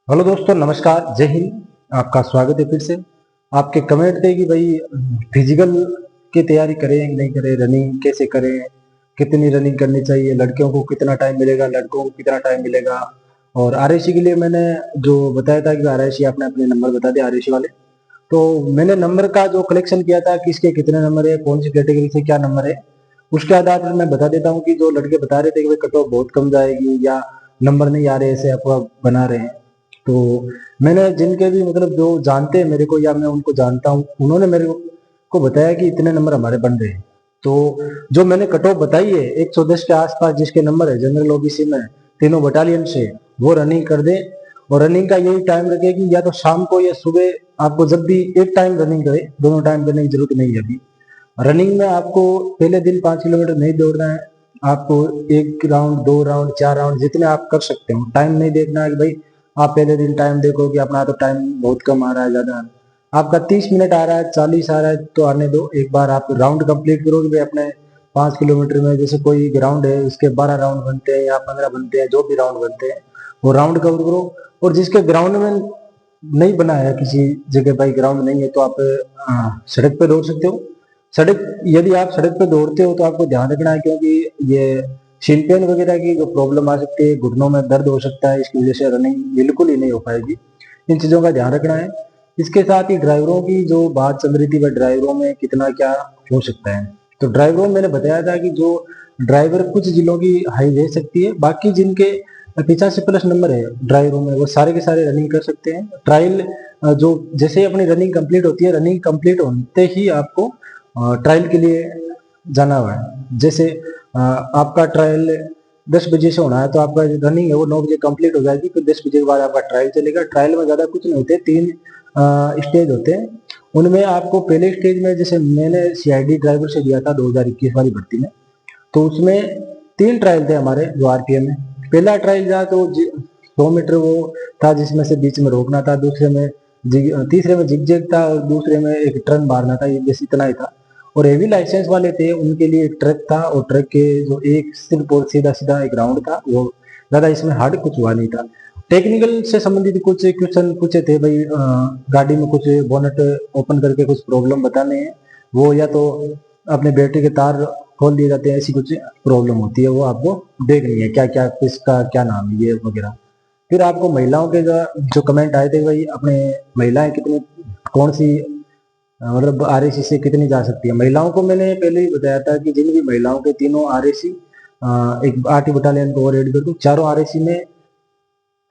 Hello दोस्तों, नमस्कार, जय हिंद। आपका स्वागत है फिर से। आपके कमेंट थे कि भाई फिजिकल की तैयारी करें कि नहीं करें, रनिंग कैसे करें, कितनी रनिंग करनी चाहिए, लड़कियों को कितना टाइम मिलेगा, लड़कों को कितना टाइम मिलेगा। और आरएसी के लिए मैंने जो बताया था कि आरएसी आपने अपने नंबर बता दिए आरएसी वाले। तो मैंने नंबर का जो कलेक्शन किया था, किसके कितने नंबर है, कौन सी कैटेगरी से क्या नंबर है, उसके आधार पर मैं बता देता हूँ कि जो लड़के बता रहे थे कि भाई कट ऑफ बहुत कम जाएगी या नंबर नहीं आ रहे, ऐसे अफवाह बना रहे हैं। तो मैंने जिनके भी मतलब जो जानते हैं मेरे को या मैं उनको जानता हूँ, उन्होंने मेरे को बताया कि इतने नंबर हमारे बन रहे हैं। तो जो मैंने कट ऑफ बताई है 110 के आसपास जिसके नंबर है जनरल ओबीसी में तीनों बटालियन से, वो रनिंग कर दे। और रनिंग का यही टाइम रखे कि या तो शाम को या सुबह, आपको जब भी एक टाइम रनिंग करे, दोनों टाइम करने की जरूरत नहीं है। अभी रनिंग में आपको पहले दिन 5 किलोमीटर नहीं दौड़ना है। आपको एक राउंड, 2 राउंड, 4 राउंड जितने आप कर सकते हो, टाइम नहीं देखना है कि भाई आप पहले दिन टाइम देखो कि अपना तो टाइम बहुत कम आ रहा है, ज्यादा आ रहा है। आपका 30 मिनट आ रहा है, 40 आ रहा है तो आने दो। एक बार आप राउंड कंप्लीट करोगे भाई अपने 5 किलोमीटर में, जैसे कोई ग्राउंड है उसके 12 राउंड बनते हैं या 15 बनते हैं, जो भी राउंड बनते हैं वो राउंड कवर करो। और जिसके ग्राउंड में नहीं बना है, किसी जगह भाई ग्राउंड नहीं है, तो आप सड़क पे दौड़ सकते हो। सड़क, यदि आप सड़क पे दौड़ते हो तो आपको ध्यान रखना है, क्योंकि ये शिन पेन वगैरह की जो प्रॉब्लम आ सकती है, घुटनों में दर्द हो सकता है, इसकी वजह से रनिंग बिल्कुल ही नहीं हो पाएगी। इन चीजों का ध्यान रखना है। इसके साथ ही ड्राइवरों की जो बात चल रही थी, वह ड्राइवरों में कितना क्या हो सकता है। तो ड्राइवरों में मैंने बताया था कि जो ड्राइवर कुछ जिलों की हाई दे सकती है, बाकी जिनके 85+ नंबर है ड्राइवरों में, वो सारे के सारे रनिंग कर सकते हैं। ट्रायल जो जैसे ही अपनी रनिंग कंप्लीट होती है, रनिंग कंप्लीट होते ही आपको ट्रायल के लिए जाना हुआ है। जैसे आपका ट्रायल 10 बजे से होना है, तो आपका रनिंग है वो 9 बजे कंप्लीट हो जाएगी। फिर 10 बजे के बाद आपका ट्रायल चलेगा। ट्रायल में ज़्यादा कुछ नहीं होते, 3 स्टेज होते हैं। उनमें आपको पहले स्टेज में, जैसे मैंने सीआईडी ड्राइवर से दिया था 2021 वाली भर्ती में, तो उसमें 3 ट्रायल थे हमारे जो आरपीएम में। पहला ट्रायल था तो 100 मीटर वो था, जिसमें से बीच में रोकना था। दूसरे में तीसरे में जिग जैग था, और दूसरे में एक टर्न मारना था। ये बस इतना ही था। और हेवी लाइसेंस वाले थे उनके लिए एक ट्रक था, और ट्रक के जो एक सिर्फ और सीधा सीधा एक राउंड था, वो ज्यादा इसमें हार्ड कुछ हुआ नहीं था। टेक्निकल से संबंधित कुछ क्वेश्चन पूछे थे भाई, गाड़ी में कुछ बोनट ओपन करके कुछ प्रॉब्लम बताने हैं, वो या तो अपने बैटरी के तार खोल दिए जाते हैं, ऐसी कुछ प्रॉब्लम होती है, वो आपको देखनी है क्या क्या, किसका क्या नाम है ये वगैरह। फिर आपको महिलाओं के जो कमेंट आए थे भाई, अपने महिलाएं कितनी, कौन सी मतलब आरएसी से कितनी जा सकती है। महिलाओं को मैंने पहले ही बताया था कि जिन भी महिलाओं के तीनों आरएसी, एक आरटी बटालियन को और एड कर दूं, चारों आरएसी में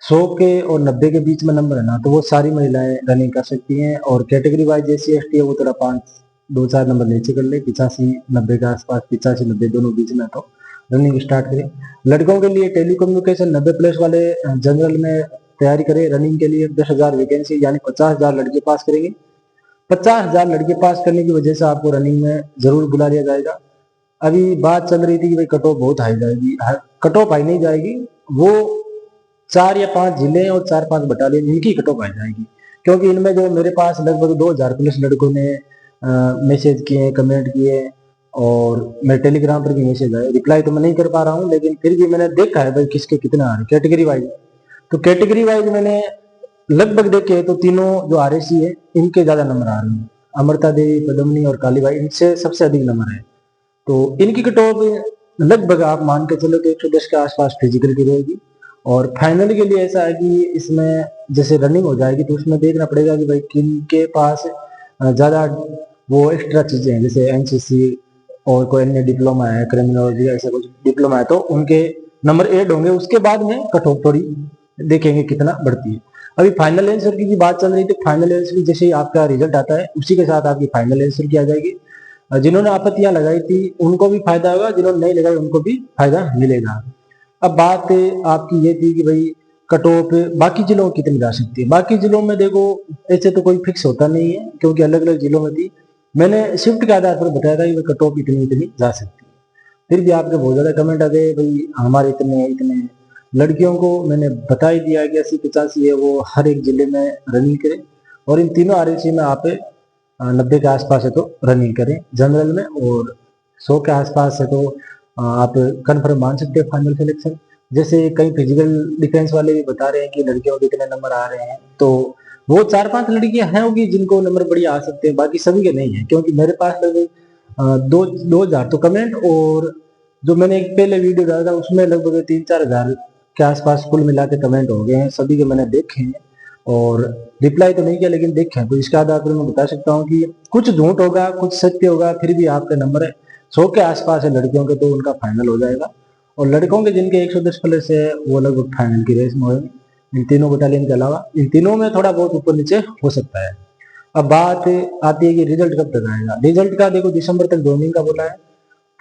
100 के और 90 के बीच में नंबर है ना, तो वो सारी महिलाएं रनिंग कर सकती हैं। और कैटेगरी वाइज जैसी एसटी है वो थोड़ा 5 2 4 नंबर नीचे कर ले, 85 90 के आसपास, 85 90 दोनों बीच में, तो रनिंग स्टार्ट करें। लड़कों के लिए टेलीकम्युनिकेशन 90+ वाले जनरल में तैयारी करें। रनिंग के लिए 10,000 वैकेंसी, यानी 50,000 लड़के पास करेंगे। 50,000 लड़के पास करने की वजह से आपको रनिंग में जरूर बुला लिया जाएगा। अभी बात चल रही थी कि भाई कट ऑफ बहुत हाई जाएगी। कट ऑफ हाई नहीं जाएगी, वो 4 या 5 जिले और 4-5 बटालियन, इनकी कट ऑफ आ जाएगी। क्योंकि इनमें जो मेरे पास लगभग 2,000+ लड़कों ने मैसेज किए, कमेंट किए, और मेरे टेलीग्राम पर भी मैसेज आए। रिप्लाई तो मैं नहीं कर पा रहा हूँ, लेकिन फिर भी मैंने देखा है भाई किसके कितना आ रहे कैटेगरी वाइज। तो कैटेगरी वाइज मैंने लगभग देखे तो तीनों जो आरएसी है इनके ज्यादा नंबर आ रहे हैं। अमृता देवी, पद्मनी और कालीबाई, इनसे सबसे अधिक नंबर है। तो इनकी कट ऑफ लगभग आप मान के चलो तो 110 के आसपास फिजिकल की रहेगी। और फाइनल के लिए ऐसा है कि इसमें जैसे रनिंग हो जाएगी तो उसमें देखना पड़ेगा कि भाई किन के पास ज्यादा वो एक्स्ट्रा चीजें हैं, जैसे एनसीसी और कोई अन्य डिप्लोमा है, क्रिमिनोलॉजी ऐसा कुछ डिप्लोमा है, तो उनके नंबर ऐड होंगे। उसके बाद में कट ऑफ थोड़ी देखेंगे कितना बढ़ती है। अभी फाइनल आंसर की बात चल रही थी। फाइनल आंसर की जैसे ही आपका रिजल्ट आता है, उसी के साथ आपकी फाइनल आंसर की आ जाएगी। जिन्होंने आपत्तियां लगाई थी उनको भी फायदा होगा, जिन्होंने नहीं लगाई उनको भी फायदा मिलेगा। अब बात आपकी ये थी कि भाई कट ऑफ बाकी जिलों में कितनी जा सकती है। बाकी जिलों में देखो, ऐसे तो कोई फिक्स होता नहीं है, क्योंकि अलग अलग जिलों में थी। मैंने शिफ्ट के आधार पर बताया था कि कट ऑफ इतनी इतनी जा सकती है। फिर भी आपके बहुत ज्यादा कमेंट आ गए भाई हमारे इतने इतने। लड़कियों को मैंने बता ही दिया कि 80 85 है, वो हर एक जिले में रनिंग करें। और इन तीनों आरएसी में आप 90 के आसपास है तो रनिंग करें जनरल में, और 100 के आसपास है तो आप कन्फर्म मान सकते हैं फाइनल सिलेक्शन। जैसे कई फिजिकल डिफेंस वाले भी बता रहे हैं कि लड़कियों के कितने नंबर आ रहे हैं, तो वो 4-5 लड़कियां हैं होगी जिनको नंबर बढ़िया आ सकते हैं, बाकी सभी के नहीं है। क्योंकि मेरे पास लगभग 2,000 तो कमेंट, और जो मैंने एक पहले वीडियो डाला था उसमें लगभग 3-4 हजार के आसपास कुल मिला के कमेंट हो गए हैं, सभी के मैंने देखे हैं और रिप्लाई तो नहीं किया लेकिन देखे हैं। तो इसके आधार पर मैं बता सकता हूँ कि कुछ झूठ होगा कुछ सत्य होगा, फिर भी आपका नंबर 100 के आसपास है लड़कियों के, तो उनका फाइनल हो जाएगा। और लड़कों के जिनके 110 प्लस है वो लगभग फाइनल की रेस में होंगे, इन तीनों बटालियन के अलावा। इन तीनों में थोड़ा बहुत ऊपर नीचे हो सकता है। अब बात आती है कि रिजल्ट कब तक आएगा। रिजल्ट का देखो दिसंबर तक ज्वाइनिंग का बोला है,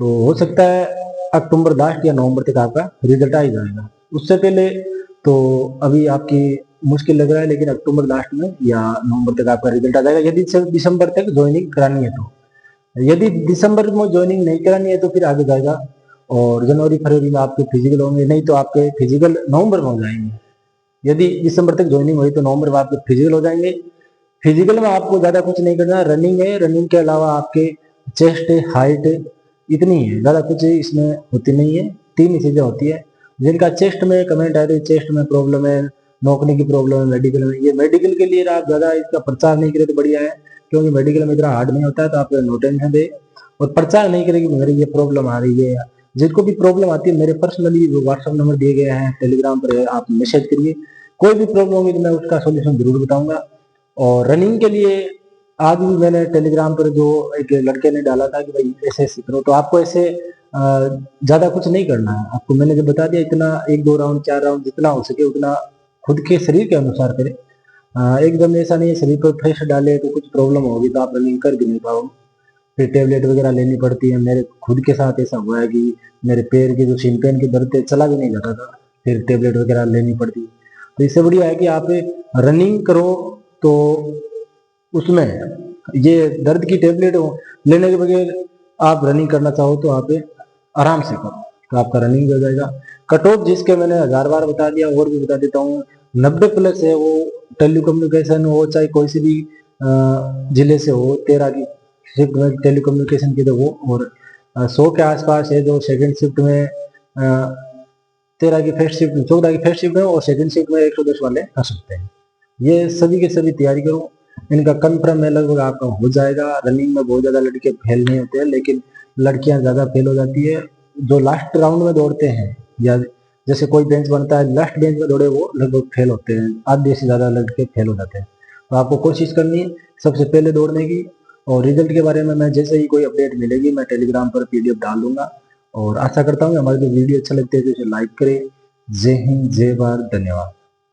तो हो सकता है अक्टूबर लास्ट या नवंबर तक आपका रिजल्ट आ ही जाएगा। उससे पहले तो अभी आपकी मुश्किल लग रहा है, लेकिन अक्टूबर लास्ट में या नवंबर तक आपका रिजल्ट आ जाएगा, यदि दिसंबर तक ज्वाइनिंग करानी है तो। यदि दिसंबर में ज्वाइनिंग नहीं करानी है तो फिर आगे जाएगा और जनवरी फरवरी में आपके फिजिकल होंगे, नहीं तो आपके फिजिकल नवंबर में हो जाएंगे। यदि दिसंबर तक ज्वाइनिंग हुई तो नवंबर में आपके फिजिकल हो जाएंगे। फिजिकल में आपको ज्यादा कुछ नहीं करना, रनिंग है, रनिंग के अलावा आपके चेस्ट हाइट इतनी है, ज्यादा कुछ इसमें होती नहीं है। 3 ही चीजें होती है। जिनका चेस्ट में कमेंट आए थे चेस्ट में प्रॉब्लम है, नौकरी की प्रॉब्लम है, मेडिकल में, ये मेडिकल के लिए आप ज्यादा इसका प्रचार नहीं करें तो बढ़िया है, क्योंकि मेडिकल में इतना हार्ड नहीं होता है, तो आप नो टेंशन दे और प्रचार नहीं करें कि मेरी ये प्रॉब्लम आ रही है। जिनको भी प्रॉब्लम आती है मेरे पर्सनली व्हाट्सएप नंबर दिए गए हैं, टेलीग्राम पर आप मैसेज करिए, कोई भी प्रॉब्लम होगी तो मैं उसका सोल्यूशन जरूर बताऊंगा। और रनिंग के लिए आज भी मैंने टेलीग्राम पर जो एक लड़के ने डाला था कि भाई ऐसे ऐसे करो, तो आपको ऐसे ज्यादा कुछ नहीं करना है। आपको मैंने जो बता दिया इतना 1-2 राउंड 4 राउंड जितना हो सके उतना खुद के शरीर के अनुसार करें। एकदम ऐसा नहीं है शरीर पर प्रेशर डाले तो कुछ प्रॉब्लम होगी तो आप रनिंग कर भी नहीं पाओगे, फिर टेबलेट वगैरह लेनी पड़ती है। मेरे खुद के साथ ऐसा हुआ है कि मेरे पैर की जो शिन पेन की दर्द है चला भी नहीं जाता था, फिर टेबलेट वगैरह लेनी पड़ती। तो इससे बढ़िया है कि आप रनिंग करो, तो उसमें ये दर्द की टेबलेट लेने के बगैर आप रनिंग करना चाहो तो आप आराम से करो, तो आपका रनिंग भी हो जाएगा। कट ऑफ जिसके मैंने 1000 बार बता दिया और भी बता देता हूँ, 90 प्लस है वो टेली कम्युनिकेशन हो चाहे कोई सी भी जिले से हो, 13 की शिफ्ट में टेली कम्युनिकेशन की तो वो, और 100 के आसपास है जो सेकंड शिफ्ट में 13 की फर्स्ट शिफ्ट 14 की फर्स्ट शिफ्ट में और सेकंड शिफ्ट में 110 वाले कर सकते हैं। ये सभी के सभी तैयारी करो, इनका कंफर्म है लगभग आपका हो जाएगा। रनिंग में बहुत ज्यादा लड़के फेल नहीं होते हैं, लेकिन लड़कियां ज्यादा फेल हो जाती है। जो लास्ट राउंड में दौड़ते हैं या जैसे कोई बेंच बनता है लास्ट बेंच में दौड़े वो लगभग फेल होते हैं, आधे से ज्यादा लड़के फेल हो जाते हैं। तो आपको कोशिश करनी है सबसे पहले दौड़ने की। और रिजल्ट के बारे में मैं जैसे ही कोई अपडेट मिलेगी मैं टेलीग्राम पर पीडीएफ डाल दूंगा। और आशा करता हूँ कि हमारे जो वीडियो अच्छा लगते हैं तो इसे लाइक करें। जय हिंद, जय भारत, धन्यवाद।